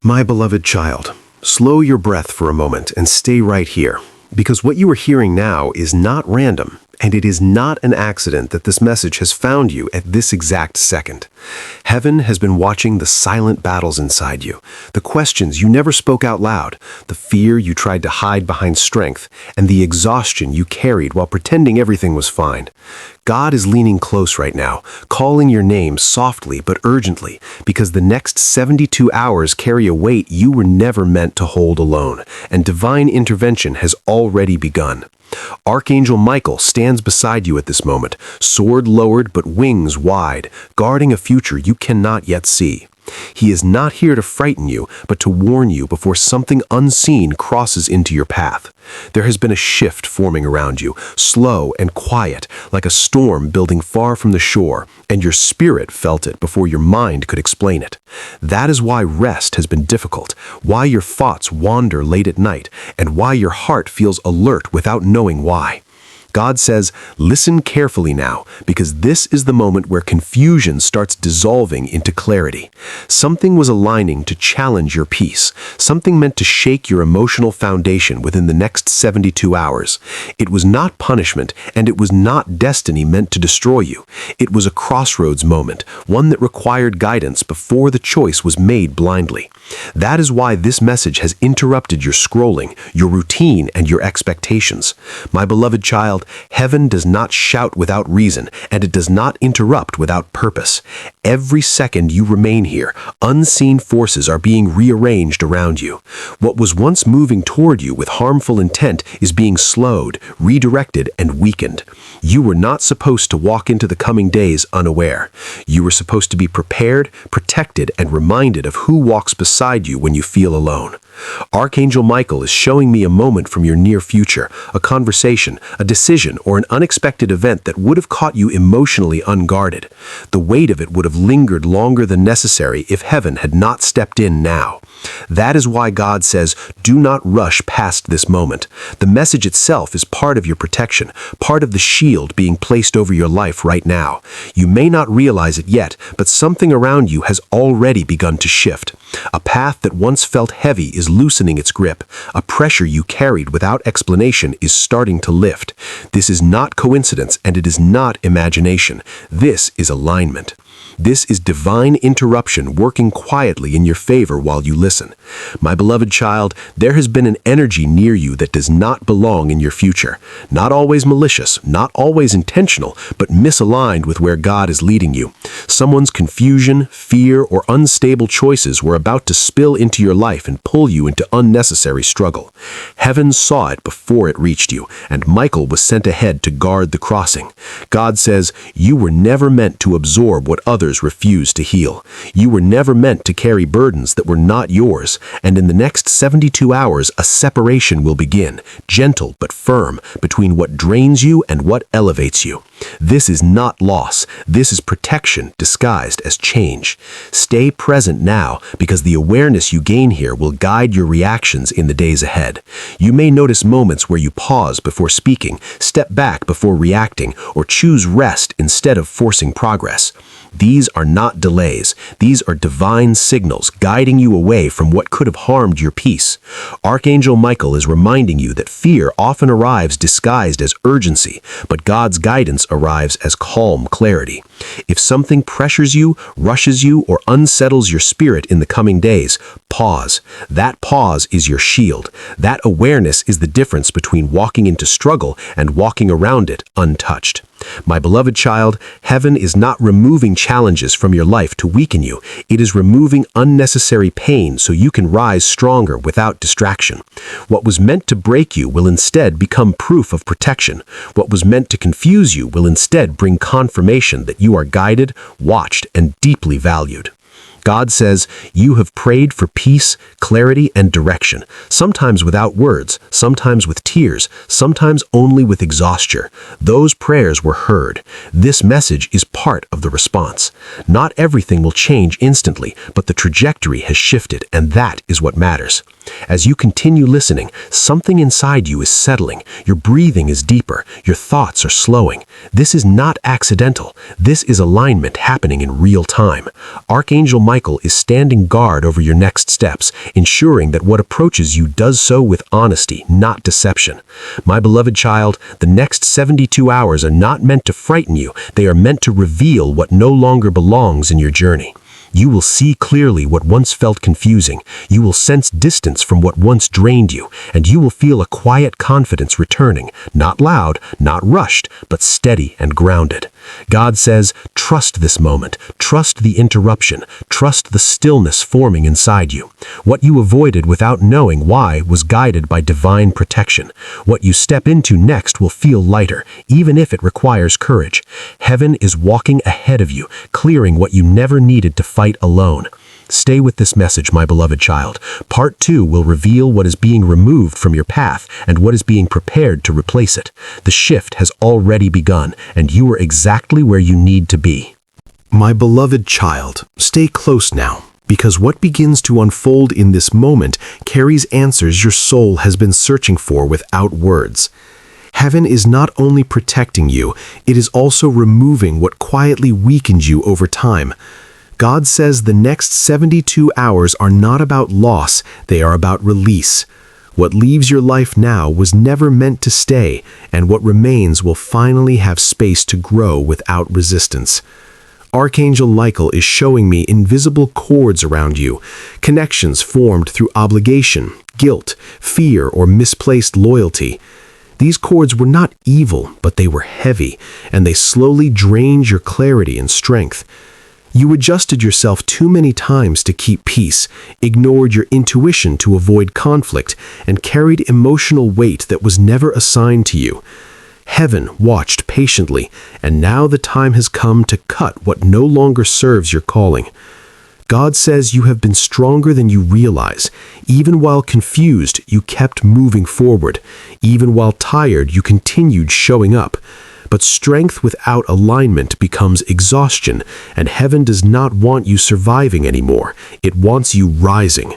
My beloved child, slow your breath for a moment and stay right here, because what you are hearing now is not random, and it is not an accident that this message has found you at this exact second. Heaven has been watching the silent battles inside you, the questions you never spoke out loud, the fear you tried to hide behind strength, and the exhaustion you carried while pretending everything was fine. God is leaning close right now, calling your name softly but urgently, because the next 72 hours carry a weight you were never meant to hold alone, and divine intervention has already begun. Archangel Michael stands beside you at this moment, sword lowered but wings wide, guarding a future you cannot yet see. He is not here to frighten you, but to warn you before something unseen crosses into your path. There has been a shift forming around you, slow and quiet, like a storm building far from the shore, and your spirit felt it before your mind could explain it. That is why rest has been difficult, why your thoughts wander late at night, and why your heart feels alert without knowing why. God says, listen carefully now, because this is the moment where confusion starts dissolving into clarity. Something was aligning to challenge your peace, something meant to shake your emotional foundation within the next 72 hours. It was not punishment, and it was not destiny meant to destroy you. It was a crossroads moment, one that required guidance before the choice was made blindly. That is why this message has interrupted your scrolling, your routine, and your expectations. My beloved child, heaven does not shout without reason, and it does not interrupt without purpose. Every second you remain here, unseen forces are being rearranged around you. What was once moving toward you with harmful intent is being slowed, redirected, and weakened. You were not supposed to walk into the coming days unaware. You were supposed to be prepared, protected, and reminded of who walks beside you when you feel alone. Archangel Michael is showing me a moment from your near future, a conversation, a decision, or an unexpected event that would have caught you emotionally unguarded. The weight of it would have lingered longer than necessary if heaven had not stepped in now. That is why God says, do not rush past this moment. The message itself is part of your protection, part of the shield being placed over your life right now. You may not realize it yet, but something around you has already begun to shift. A path that once felt heavy is loosening its grip. A pressure you carried without explanation is starting to lift. This is not coincidence, and it is not imagination. This is alignment. This is divine interruption working quietly in your favor while you listen. My beloved child, there has been an energy near you that does not belong in your future. Not always malicious, not always intentional, but misaligned with where God is leading you. Someone's confusion, fear, or unstable choices were about to spill into your life and pull you into unnecessary struggle. Heaven saw it before it reached you, and Michael was sent ahead to guard the crossing. God says, you were never meant to absorb what others refuse to heal. You were never meant to carry burdens that were not yours, and in the next 72 hours, a separation will begin, gentle but firm, between what drains you and what elevates you. This is not loss. This is protection disguised as change. Stay present now, because the awareness you gain here will guide your reactions in the days ahead. You may notice moments where you pause before speaking, step back before reacting, or choose rest instead of forcing progress. These are not delays. These are divine signals guiding you away from what could have harmed your peace. Archangel Michael is reminding you that fear often arrives disguised as urgency, but God's guidance arrives as calm clarity. If something pressures you, rushes you, or unsettles your spirit in the coming days, pause. That pause is your shield. That awareness is the difference between walking into struggle and walking around it untouched. My beloved child, heaven is not removing challenges from your life to weaken you. It is removing unnecessary pain so you can rise stronger without distraction. What was meant to break you will instead become proof of protection. What was meant to confuse you will instead bring confirmation that you are guided, watched, and deeply valued. God says, you have prayed for peace, clarity, and direction, sometimes without words, sometimes with tears, sometimes only with exhaustion. Those prayers were heard. This message is part of the response. Not everything will change instantly, but the trajectory has shifted, and that is what matters. As you continue listening, something inside you is settling, your breathing is deeper, your thoughts are slowing. This is not accidental. This is alignment happening in real time. Archangel Michael is standing guard over your next steps, ensuring that what approaches you does so with honesty, not deception. My beloved child, the next 72 hours are not meant to frighten you. They are meant to reveal what no longer belongs in your journey. You will see clearly what once felt confusing. You will sense distance from what once drained you, and you will feel a quiet confidence returning, not loud, not rushed, but steady and grounded. God says, trust this moment, trust the interruption, trust the stillness forming inside you. What you avoided without knowing why was guided by divine protection. What you step into next will feel lighter, even if it requires courage. Heaven is walking ahead of you, clearing what you never needed to fight alone. Stay with this message, my beloved child. Part 2 will reveal what is being removed from your path and what is being prepared to replace it. The shift has already begun, and you are exactly where you need to be. My beloved child, stay close now, because what begins to unfold in this moment carries answers your soul has been searching for without words. Heaven is not only protecting you, it is also removing what quietly weakened you over time. God says the next 72 hours are not about loss, they are about release. What leaves your life now was never meant to stay, and what remains will finally have space to grow without resistance. Archangel Michael is showing me invisible cords around you, connections formed through obligation, guilt, fear, or misplaced loyalty. These cords were not evil, but they were heavy, and they slowly drained your clarity and strength. You adjusted yourself too many times to keep peace, ignored your intuition to avoid conflict, and carried emotional weight that was never assigned to you. Heaven watched patiently, and now the time has come to cut what no longer serves your calling. God says you have been stronger than you realize. Even while confused, you kept moving forward. Even while tired, you continued showing up. But strength without alignment becomes exhaustion, and heaven does not want you surviving anymore. It wants you rising.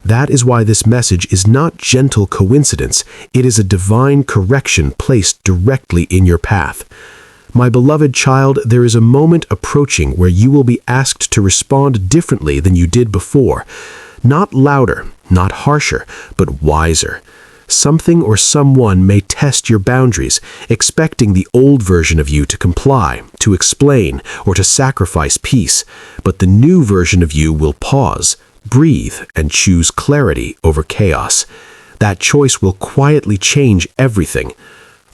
That is why this message is not gentle coincidence. It is a divine correction placed directly in your path. My beloved child, there is a moment approaching where you will be asked to respond differently than you did before. Not louder, not harsher, but wiser. Something or someone may test your boundaries, expecting the old version of you to comply, to explain, or to sacrifice peace. But the new version of you will pause, breathe, and choose clarity over chaos. That choice will quietly change everything.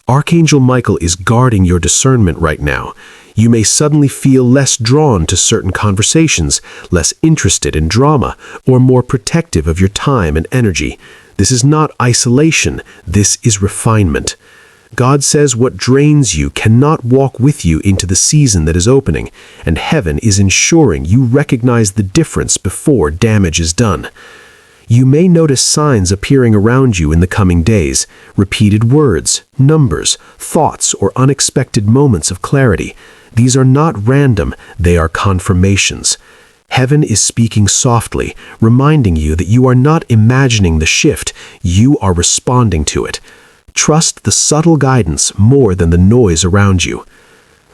Archangel Michael is guarding your discernment right now. You may suddenly feel less drawn to certain conversations, less interested in drama, or more protective of your time and energy. This is not isolation, this is refinement. God says what drains you cannot walk with you into the season that is opening, and heaven is ensuring you recognize the difference before damage is done. You may notice signs appearing around you in the coming days, repeated words, numbers, thoughts, or unexpected moments of clarity. These are not random, they are confirmations. Heaven is speaking softly, reminding you that you are not imagining the shift, you are responding to it. Trust the subtle guidance more than the noise around you.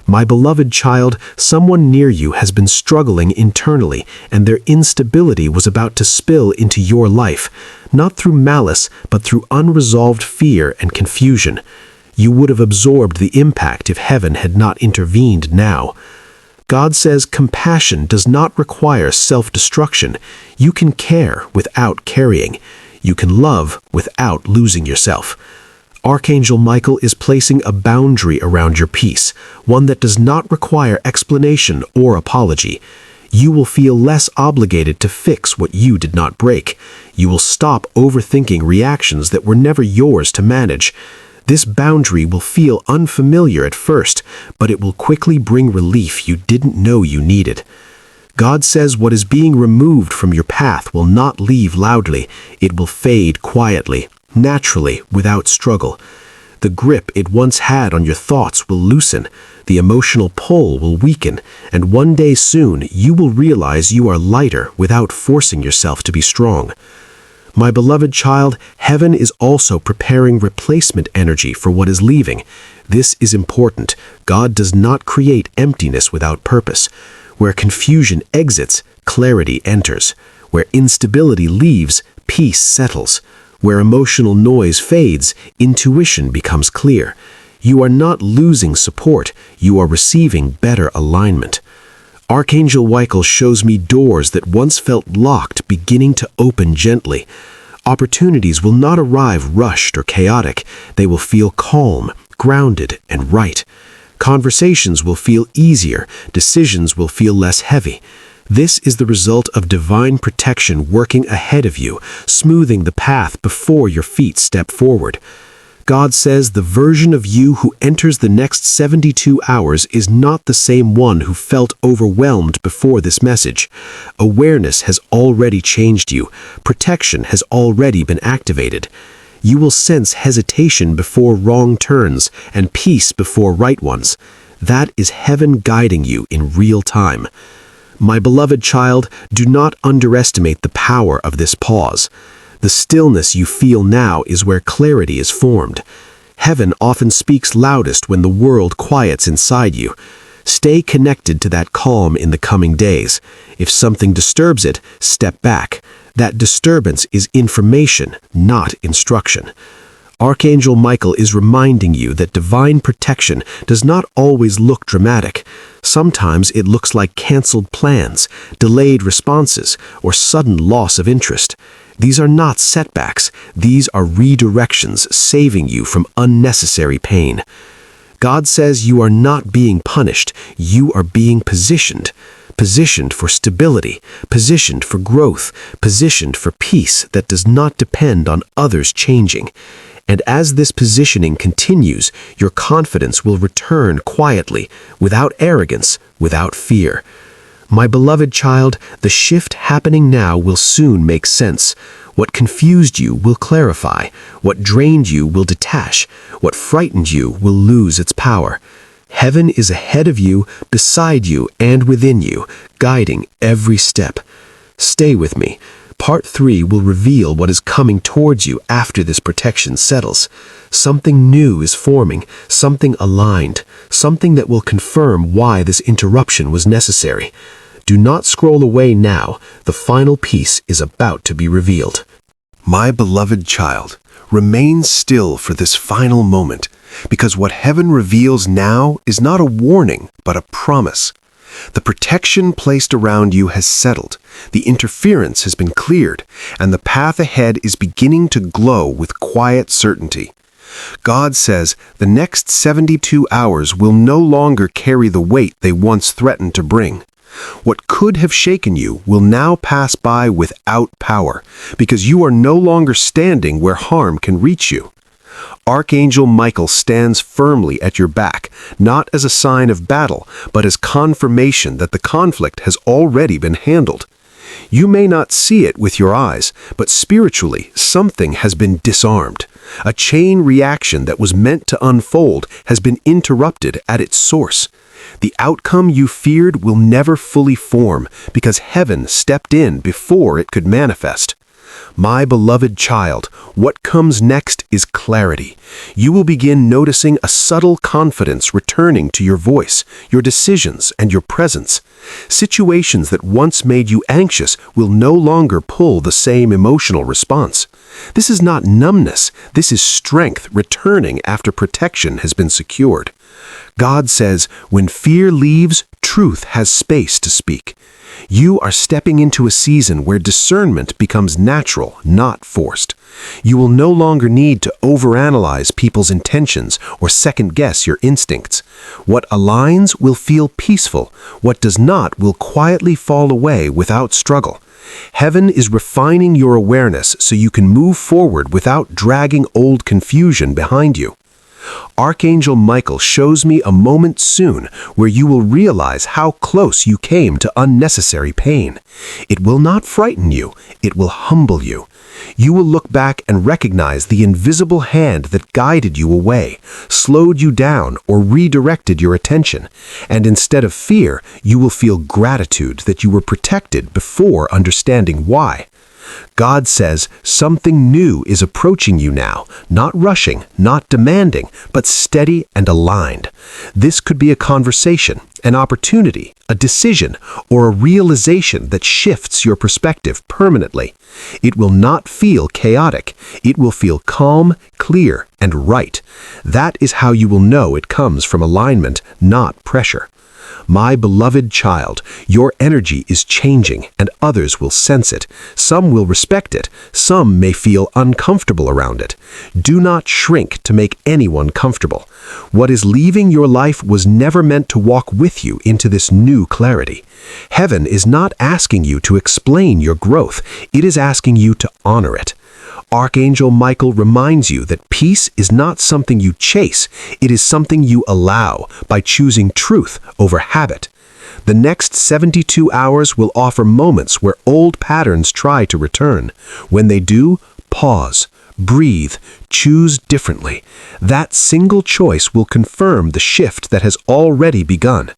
My beloved child, someone near you has been struggling internally, and their instability was about to spill into your life, not through malice, but through unresolved fear and confusion. You would have absorbed the impact if heaven had not intervened now. God says compassion does not require self-destruction. You can care without carrying. You can love without losing yourself. Archangel Michael is placing a boundary around your peace, one that does not require explanation or apology. You will feel less obligated to fix what you did not break. You will stop overthinking reactions that were never yours to manage. This boundary will feel unfamiliar at first, but it will quickly bring relief you didn't know you needed. God says what is being removed from your path will not leave loudly. It will fade quietly, naturally, without struggle. The grip it once had on your thoughts will loosen, the emotional pull will weaken, and one day soon you will realize you are lighter without forcing yourself to be strong. My beloved child, heaven is also preparing replacement energy for what is leaving. This is important. God does not create emptiness without purpose. Where confusion exits, clarity enters. Where instability leaves, peace settles. Where emotional noise fades, intuition becomes clear. You are not losing support, you are receiving better alignment. Archangel Michael shows me doors that once felt locked beginning to open gently. Opportunities will not arrive rushed or chaotic. They will feel calm, grounded, and right. Conversations will feel easier. Decisions will feel less heavy. This is the result of divine protection working ahead of you, smoothing the path before your feet step forward. God says the version of you who enters the next 72 hours is not the same one who felt overwhelmed before this message. Awareness has already changed you. Protection has already been activated. You will sense hesitation before wrong turns and peace before right ones. That is heaven guiding you in real time. My beloved child, do not underestimate the power of this pause. The stillness you feel now is where clarity is formed. Heaven often speaks loudest when the world quiets inside you. Stay connected to that calm in the coming days. If something disturbs it, step back. That disturbance is information, not instruction. Archangel Michael is reminding you that divine protection does not always look dramatic. Sometimes it looks like canceled plans, delayed responses, or sudden loss of interest. These are not setbacks. These are redirections saving you from unnecessary pain. God says you are not being punished. You are being positioned. Positioned for stability, positioned for growth, positioned for peace that does not depend on others changing. And as this positioning continues, your confidence will return quietly, without arrogance, without fear. My beloved child, the shift happening now will soon make sense. What confused you will clarify. What drained you will detach. What frightened you will lose its power. Heaven is ahead of you, beside you, and within you, guiding every step. Stay with me. Part 3 will reveal what is coming towards you after this protection settles. Something new is forming, something aligned, something that will confirm why this interruption was necessary. Do not scroll away now. The final piece is about to be revealed. My beloved child, remain still for this final moment, because what heaven reveals now is not a warning, but a promise. The protection placed around you has settled, the interference has been cleared, and the path ahead is beginning to glow with quiet certainty. God says the next 72 hours will no longer carry the weight they once threatened to bring. What could have shaken you will now pass by without power, because you are no longer standing where harm can reach you. Archangel Michael stands firmly at your back, not as a sign of battle, but as confirmation that the conflict has already been handled. You may not see it with your eyes, but spiritually, something has been disarmed. A chain reaction that was meant to unfold has been interrupted at its source. The outcome you feared will never fully form because heaven stepped in before it could manifest. My beloved child, what comes next is clarity. You will begin noticing a subtle confidence returning to your voice, your decisions, and your presence. Situations that once made you anxious will no longer pull the same emotional response. This is not numbness. This is strength returning after protection has been secured. God says, when fear leaves, truth has space to speak. You are stepping into a season where discernment becomes natural, not forced. You will no longer need to overanalyze people's intentions or second-guess your instincts. What aligns will feel peaceful. What does not will quietly fall away without struggle. Heaven is refining your awareness so you can move forward without dragging old confusion behind you. Archangel Michael shows me a moment soon where you will realize how close you came to unnecessary pain. It will not frighten you, it will humble you. You will look back and recognize the invisible hand that guided you away, slowed you down, or redirected your attention. And instead of fear, you will feel gratitude that you were protected before understanding why. God says something new is approaching you now, not rushing, not demanding, but steady and aligned. This could be a conversation, an opportunity, a decision, or a realization that shifts your perspective permanently. It will not feel chaotic. It will feel calm, clear, and right. That is how you will know it comes from alignment, not pressure. My beloved child, your energy is changing and others will sense it. Some will respect it. Some may feel uncomfortable around it. Do not shrink to make anyone comfortable. What is leaving your life was never meant to walk with you into this new clarity. Heaven is not asking you to explain your growth. It is asking you to honor it. Archangel Michael reminds you that peace is not something you chase, it is something you allow by choosing truth over habit. The next 72 hours will offer moments where old patterns try to return. When they do, pause, breathe, choose differently. That single choice will confirm the shift that has already begun.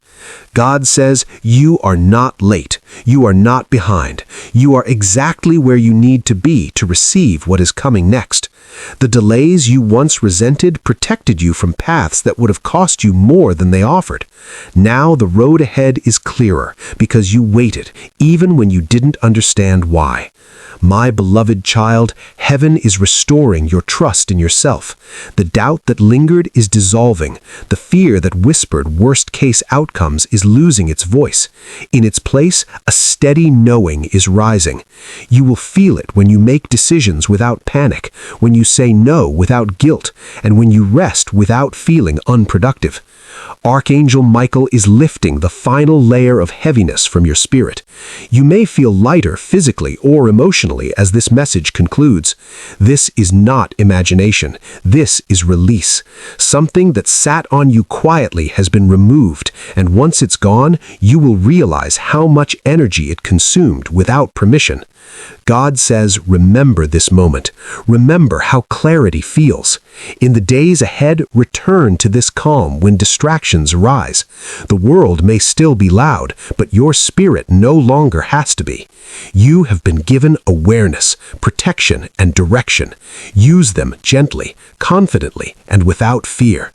God says, you are not late. You are not behind. You are exactly where you need to be to receive what is coming next. The delays you once resented protected you from paths that would have cost you more than they offered. Now the road ahead is clearer because you waited, even when you didn't understand why. My beloved child, heaven is restoring your trust in yourself. The doubt that lingered is dissolving. The fear that whispered worst-case outcomes is losing its voice. In its place, a steady knowing is rising. You will feel it when you make decisions without panic, when you say no without guilt, and when you rest without feeling unproductive. Archangel Michael is lifting the final layer of heaviness from your spirit. You may feel lighter physically or emotionally as this message concludes. This is not imagination. This is release. Something that sat on you quietly has been removed, and once it's gone, you will realize how much energy it consumed without permission. God says, remember this moment. Remember how clarity feels. In the days ahead, return to this calm when distractions arise. The world may still be loud, but your spirit no longer has to be. You have been given awareness, protection, and direction. Use them gently, confidently, and without fear.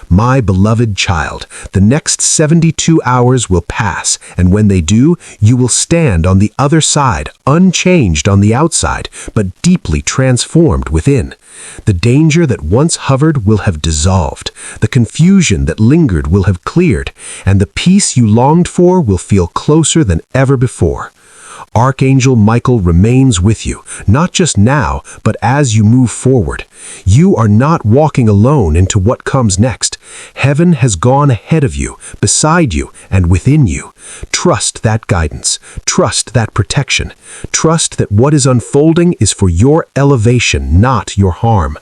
My beloved child, the next 72 hours will pass, and when they do, you will stand on the other side, unchanged on the outside, but deeply transformed within. The danger that once hovered will have dissolved, the confusion that lingered will have cleared, and the peace you longed for will feel closer than ever before. Archangel Michael remains with you, not just now, but as you move forward. You are not walking alone into what comes next. Heaven has gone ahead of you, beside you, and within you. Trust that guidance. Trust that protection. Trust that what is unfolding is for your elevation, not your harm.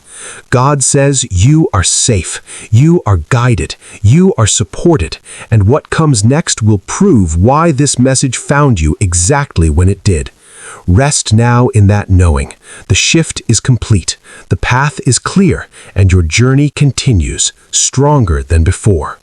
God says you are safe, you are guided, you are supported, and what comes next will prove why this message found you exactly when it did. Rest now in that knowing. The shift is complete, the path is clear, and your journey continues, stronger than before.